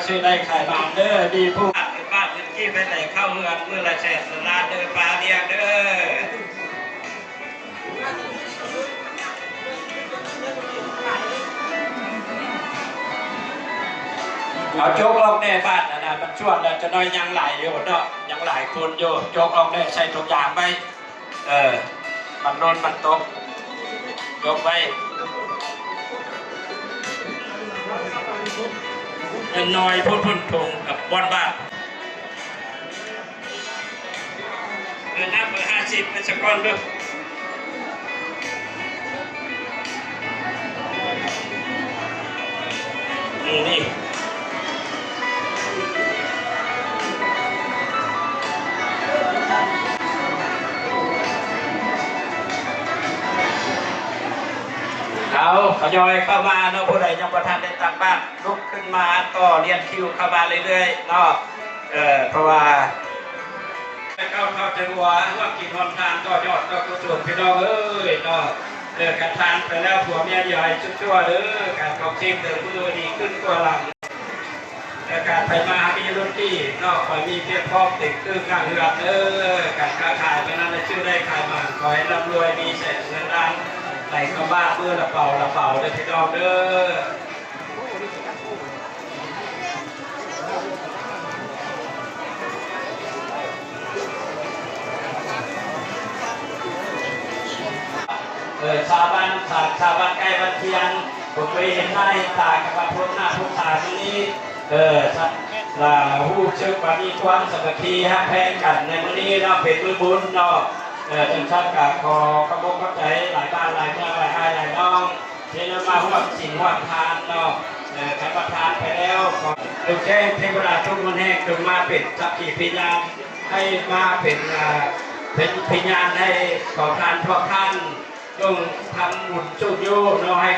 ชื่อได้ขายบานเด้อดีผู้บ้านพื้นที่ไปไหนเข้าเมืองเมื่อไรเสร็จสลาเด้อปลาเดียงเด้อเอาโจกลองได้บ้านนะมันชวนจะน้อยยังหลายอยู่เนาะยังหลายคนอยู่โจกลองได้ใส่ทุกอย่างไปมันโดนมันตกยกไปน้อยพุ่นทงกับบอลบ้านน้ำเบอร์50เป็นสกอนด้วยนี่เขายอยเข้ามาเนาะผู้ใดยังประทานได้ตักบ้านลุกขึ้นมาก็เรียนคิวเข้ามาเรื่อยๆเนาะเพราะว่าเข้าใจว่ากินวันทานก็ยอดก็กระสุนพี่น้องเอ้ยเนาะการทานไปแล้วผัวเมียใหญ่ชั่วๆการกอบชิมเดินผู้ดูดีขึ้นกว่าหลังการไปมามีรุ่นที่เนาะคอยมีเพียรพร้อมติดตื้อกลางเรือนการค้าขายไปนั้นชื่อได้ขายมาขอให้ร่ำรวยมีเศษเงินล้านไหลเข้าบ้านเมื่อละเป่าเด้อพี่น้องเด้อชาวบ้านใกล้บ้านเทียนผมไปเห็นหน้าเห็นตากับพระพุทธหน้าพุทธาที่นี้ผู้เชื่อปฏิความสมัคคีฮักแพงกันในมื้อนี้เนาะเป็นมื้อบุญเนาะจึงชาติกับขอกระบอกกระใจหลายบ้านหลายเมืองหลายหลายน้องที่นำมาร่วมสิ่งร่วมทานเนาะการประทานไปแล้วลูกแจ้งเทวดาทุกคนแห่งจงมาเป็นสักขีพยานให้มาเป็นพยานให้ขอทานพวกท่านจงทำบุญชุกโยเนาะให้